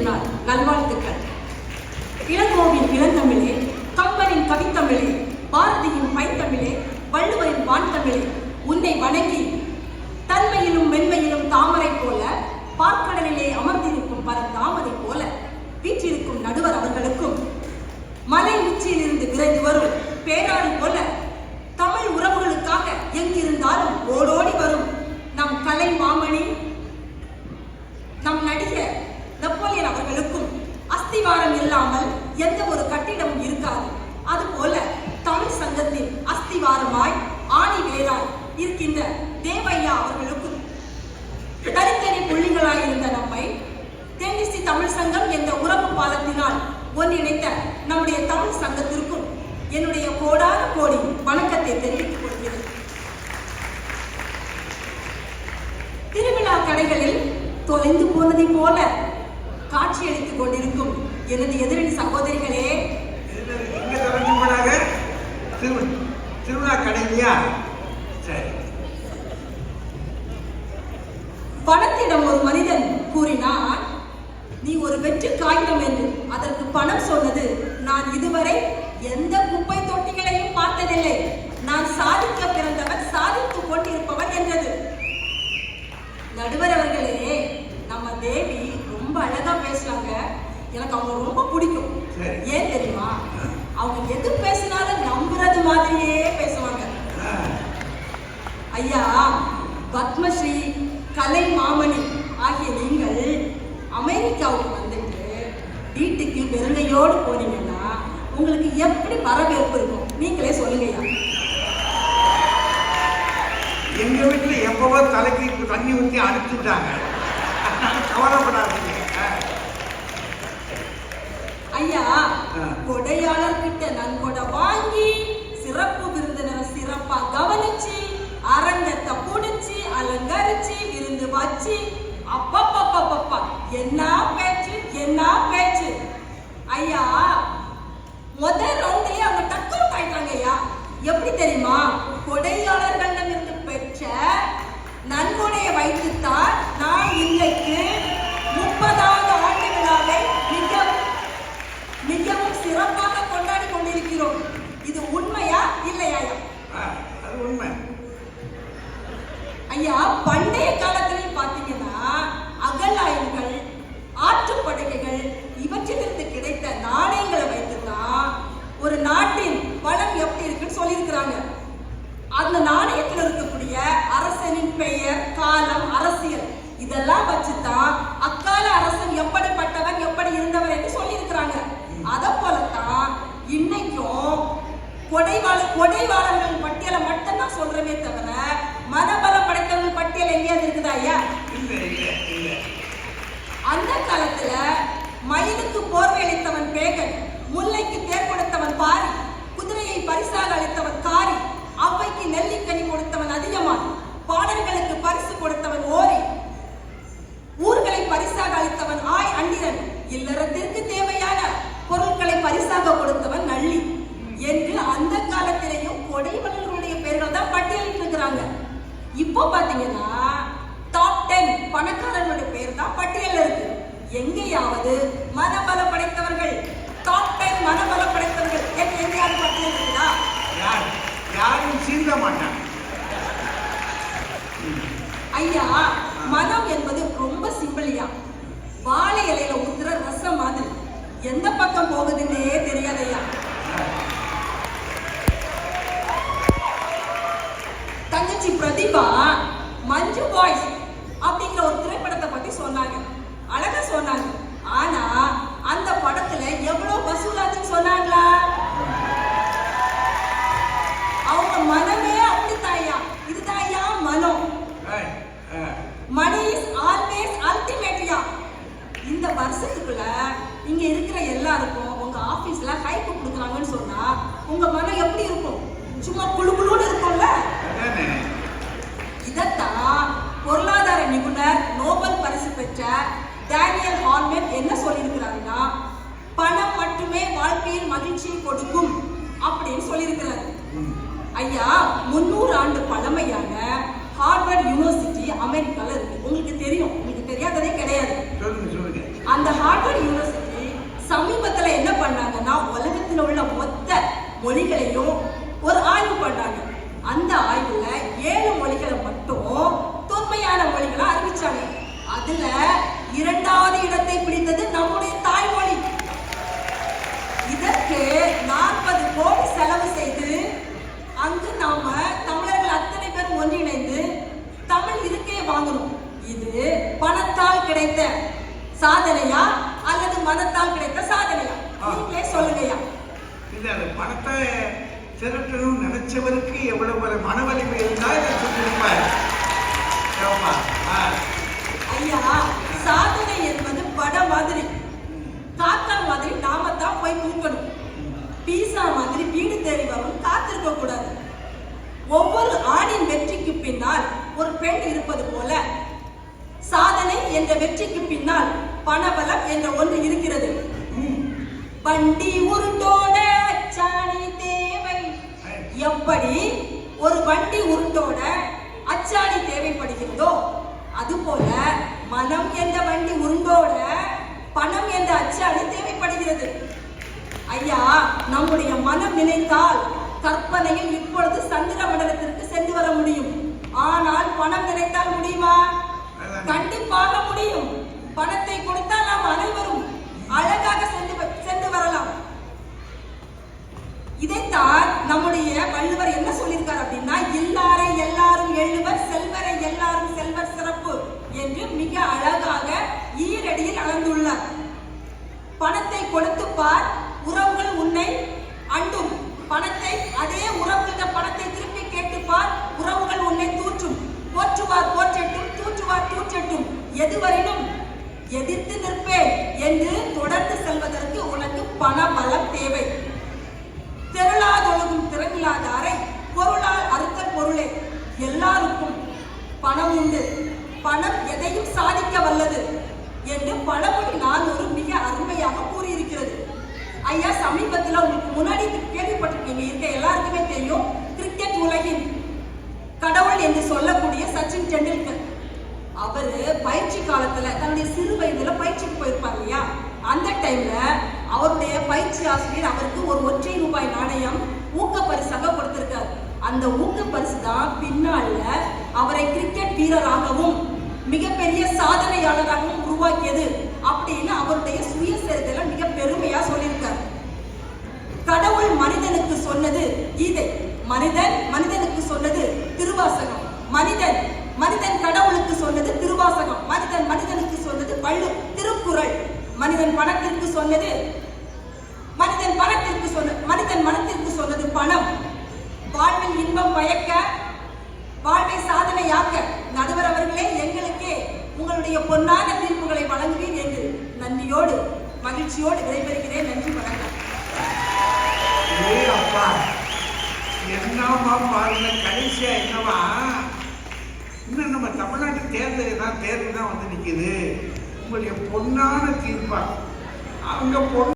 திருநாள் நல்வாழ்த்துக்கள். இளங்கோவின் இளந்தமிழே, கம்பனின் கவித்தமிழே, பாரதியின் பைத்தமிழே, வள்ளுவரின் வான்தமிழே, உன்னை வணங்கி தன்மையிலும் மென்மையிலும் தாமரை போல பார்க்கடலிலே அமர்ந்திருக்கும் பல தாமரை போல வீற்றிருக்கும் நடுவர் அவர்களுக்கும், மலை உச்சியில் இருந்து விரைந்து வரும் பேராடி போல தமிழ் உறவுகளுக்காக எங்கிருந்தாலும் ஓடோடி வரும் நம் கலை மாமணி, நம் நடிகர் நெப்போலியன் அவர்களுக்கும் அஸ்திவாரம் இல்லாமல் எந்த ஒரு கட்டிடமும் இருக்காது. அதுபோல தமிழ் சங்கத்தின் அஸ்திவாரமாய் ஆணி வேராய் இருக்கின்ற தேவையா அவர்களுக்கும், தனித்தனி புள்ளிகளாய் இருந்த நம்மை தென்னிசி தமிழ் சங்கம் என்ற உறவு பாலத்தினால் ஒன்றிணைத்த நம்முடைய தமிழ் சங்கத்திற்கும் என்னுடைய கோடான கோடி வணக்கத்தை தெரிவித்துக் கொள்கிறேன். திருவிழா கடைகளில் தொலைந்து போனதை போல காட்சியளித்துக் கொண்டிருக்கும் எனது எதிரணி சகோதரிகளே, திருவிழா கடையிலையா? சரி. பணத்திடம் ஒரு மனிதன் கூறினான், நீ ஒரு வெற்று காகிதம் என்று. அதற்கு பணம் சொன்னது, நான் இதுவரை எந்த குப்பை தொட்டிகளையும் பார்த்ததில்லை, நான் சாதிக்க பிறந்தவன், சாதித்துக் கொண்டிருப்பவன் என்றது. நடுவர் அவர்களே, நம்ம தேவி ரொம்ப அழகா பேசுறாங்க. எனக்கு அவங்க ரொம்ப பிடிக்கும். ஏன் தெரியுமா? அவங்க எது பேசினாலும் நம்புறது மாதிரியே பேசுவாங்க. ஐயா, பத்மஸ்ரீ, கலை மாமணி ஆகிய நீங்கள் அமெரிக்காவுக்கு வந்துட்டு வீட்டுக்கு வெறுங்கையோடு போனீங்கன்னா உங்களுக்கு எப்படி வரவேற்பு இருக்கும்? நீங்களே சொல்லுங்கய்யா. எங்க வீட்டுல எப்பவோ தலைக்கு தண்ணி ஊற்றி அனுப்பிச்சுட்டாங்க. கவலைப்படாதீங்க ஐயா. கொடையாளர் கிட்ட நன்கொடை வாங்கி சிறப்பு விருந்தினரை சிறப்பா கவனிச்சு அரங்கத்தை புடிச்சு அலங்கரிச்சு விருந்து வச்சு அப்பப்பப்பப்பா என்ன பேச்சு, என்ன பேச்சு. ஐயா, முதல் ரவுண்ட்லயே அவங்க டக் அவுட் ஆயிட்டாங்க ஐயா. எப்படி தெரியுமா? கொடையாளர்களிடம் இருந்து பெற்ற நன்கொடையை வைத்துத்தான் நான் இன்றைக்கு 30வது ஆண்டு விழாவை மிகவும் சிறப்பாக கொண்டாடி கொண்டிருக்கிறோம். இது உண்மையா இல்லையா? அது உண்மை ஐயா. பண்டைய காலத்திலே பாத்தீங்கன்னா அகழாய்வுகள், ஆற்றுப்படுகைகள் இவற்றிலிருந்து கிடைத்த நாணயங்களை வைத்துதான் ஒரு நாட்டின் வளம் எப்படி இருக்குன்னு சொல்லியிருக்கிறாங்க. அந்த நாணயத்தில் இருக்கக்கூடிய அரசனின் பெயர், காலம், அரசியல் இதெல்லாம் வச்சுதான் அக்கால அரசன் எப்படிப்பட்டவன், எப்படி இருந்தவர் என்று சொல்லியிருக்கிறாங்க. அத போலத்தான் இன்னைக்கும் கொடைவாளர்கள் பட்டியலை மட்டும்தான் சொல்றமே தவிர மனபலம் படைத்தவர்கள் பட்டியல் எங்கேயாவது இருக்குதா ஐயா? அந்த காலத்துல மயிலுக்கு போர்வை அளித்தவன் பேகன், முல்லைக்கு தேர் கொடுத்தவன் பாரி, குதிரையை பரிசாக அளித்தவன் காரி, அவ்வைக்கு நெல்லிக்கனி கொடுத்தவன் அதிகமான், பாடல்களுக்கு பரிசு கொடுத்தவன் ஓரி, ஊர்களை பரிசாக அளித்தவன் ஆய் அண்டிரன், இல்லறத்திற்கு தேவையான பொருட்களை பரிசாக கொடுத்தவன் நள்ளி என்று அந்த காலத்திலேயும் கொடைவள்ளலுடைய பெயர்கள் தான் பட்டியலிட்டு இருக்கிறாங்க. இப்போ பாத்தீங்கன்னா டாப் 10 பணக்காரர்களுடைய பெயர் தான் பட்டியல் இருக்கு. எங்கேயாவது மனபல படைத்தவர்கள், டாப் 10 மனபல படைத்தவர்கள் எங்கேயாவது பட்டியல் இருக்குதா? யாரும் சீந்த மாட்டாங்க ஐயா. மனம் என்பது ரொம்ப சிம்பிளியா, வாழை இலையில ஊத்துற ரசம் மாதிரி, எந்த பக்கம் போகுதுன்னே தெரியாதையா. தங்கச்சி பிரதிபா மஞ்சு பாய்ஸ் அப்படிங்கிற ஒரு திரைப்படத்தை பத்தி சொன்னாங்க, அழகா சொன்னாங்க. ஆனா அந்த படத்துல எவ்வளவு வசூலாச்சுன்னு சொன்னாங்களா? அவங்க மனமே அப்படித்தாயா. இதுதாயா மனம். மணி இஸ் ஆல்வேஸ் அல்டிமேட்யா. இந்த வருஷத்துக்குள்ள இங்க இருக்கிற எல்லாருக்கும் உங்க ஆபீஸ்ல ஹைப் கொடுக்குறாங்கன்னு சொன்னா உங்க மனம் எப்படி இருக்கும்? சும்மா குழு குழுன்னு இருக்கும்ல. இதத்தான் பொருளாதார நிபுணர், நோபல் பரிசு பெற்ற டேனியல் ஹார்மெட் என்ன சொல்லியிருக்கிறாருன்னா, பணம் மட்டுமே வாழ்க்கையில் மகிழ்ச்சியை கொடுக்கும் அப்படின்னு சொல்லியிருக்கிறாரு. ஐயா, 300 ஆண்டு பழமையான ஹார்வர்ட் யூனிவர்சிட்டி அமெரிக்கால இருக்கு. உங்களுக்கு தெரியும், உங்களுக்கு தெரியாததே கிடையாது. அந்த ஹார்வர்ட் உலகத்தில் உள்ள மொத்த மொழிகளையும் ஒரு ஆய்வு பண்ணாங்க. அந்த ஆய்வுல 7 மொழிகளை மட்டும் தொன்மையான மொழிகளை அறிவிச்சாங்க. அதுல 2வது இடத்தை பிடித்தது நம்முடைய தாய்மொழி. இதற்கு 40 கோடி செலவு செய்து அங்கு நாம தமிழர்கள் அத்தனை பேர் ஒன்றிணைந்து தமிழ் இருக்கையை வாங்கணும். இது பணத்தால் கிடைத்த சாதனையா அல்லது மனத்தால் கிடைத்த சாதனையா? நீங்களே சொல்லுங்கய்யா. இல்ல, அது பணத்தை திரட்டணும்னு நினைச்சவருக்கு எவ்வளவு ஒரு மன வலிமை இருந்தா இதை சொல்லியிருப்பார். ஐயா, சாதனை என்பது படம் மாதிரி, காக்கா மாதிரி நாம தான் போய் தூக்கணும். பீசா மாதிரி வீடு தேடி வரும் காத்திருக்க கூடாது. ஒவ்வொரு ஆணின் வெற்றிக்கு பின்னால் ஒரு பெண் இருப்பது போல சாதனை என்ற வெற்றிக்கு பின்னால் பணபலம் என்ற ஒன்று இருக்கிறது. வண்டி உருண்டோட அச்சாணி தேவை. எப்படி ஒரு வண்டி உருண்டோட அச்சாணி தேவைப்படுகிறதோ அதுபோல மனம் என்ற வண்டி உருண்டோட பணம் என்ற அச்சாணி தேவைப்படுகிறது. ஐயா, நம்முடைய மனம் நினைத்தால் கற்பனையில் இப்பொழுது சந்திர மண்டலத்திற்கு சென்று வர முடியும். ஆனால் பணம் நினைத்தால் முடியுமா? கண்டிப்பாக முடியும். பணத்தை கொடுத்தால் நாம் அனைவரும் அழகாக சென்று வரலாம். இதைத்தான் நம்முடைய வள்ளுவர் என்ன சொல்லியிருக்கார் அப்படின்னா, இல்லாரை எல்லாரும் எழுவர், செல்வரை எல்லாரும் செல்வர் சிறப்பு என்று மிக அழகாக ஈரடியில் அளந்துள்ளார். பணத்தை கொடுத்து பார், உறவுகள் உன்னை அண்டும். பணத்தை அதே உறவுகள் பணத்தை திருப்பி கேட்டுப்பார், உறவுகள் உன்னை தூற்றும். போற்றுவார் போற்றட்டும், தூற்றுவார் தூற்றட்டும், எதுவரையிலும் எதிர்த்து நிற்பேன் என்று தொடர்ந்து செல்வதற்கு உனக்கு பண பலம் தேவை. திரளாதொழுகும் திறமில்லாதாரை பொருளால் அறுத்த பொருளே. எல்லாருக்கும் பணம் உண்டு, பணம் எதையும் சாதிக்க வல்லது என்று பழமொழி 400 மிக அருமையாக கூறியிருக்கிறது. ஐயா, சமீபத்தில் உங்களுக்கு முன்னாடி கேள்விப்பட்டிருக்கீங்க, இருக்க எல்லாருக்குமே தெரியும், கிரிக்கெட் உலகின் கடவுள் என்று சொல்லக்கூடிய சச்சின் டெண்டுல்கர். அவரு பயிற்சி காலத்துல தன்னுடைய சிறு வயதுல பயிற்சிக்கு போயிருப்பார் இல்லையா, அந்த டைம்ல அவருடைய பயிற்சி ஆசிரியர் அவருக்கு ஒரு ஒற்றை ரூபாய் நாணயம் ஊக்க பரிசாக கொடுத்திருக்கார். அந்த ஊக்க பரிசு தான் பின்னால அவரை கிரிக்கெட் வீரராகவும் மிகப்பெரிய சாதனையாளராகவும் உருவாக்கியது அப்படின்னு அவருடைய சுயசரிதையில மிக பெருமையா சொல்லியிருக்கார். கடவுள் மனிதனுக்கு சொன்னது கீதை, மனிதனுக்கு சொன்னது திருவாசகம், மனிதன் கடவுளுக்கு சொன்னது திருவாசகம், மனிதனுக்கு சொன்னது திருக்குறள், மனிதன் மனத்திற்கு சொன்னது பணம். வாழ்வில் இன்பம் பயக்க, வாழ்வை சாதனையாக்க நடுவர் அவர்களே எங்களுக்கே உங்களுடைய பொன்னான தீர்ப்புகளை வழங்குவீர் என்று நன்றியோடு மகிழ்ச்சியோடு விடைபெறுகிறேன். நன்றி, வணக்கம். என்னமா பாருங்க, கடைசியா என்னவா, இன்னும் நம்ம தமிழ்நாட்டு தேர்தல் தான் வந்து நிக்குது. உங்களுடைய பொன்னான தீர்ப்பா அவங்க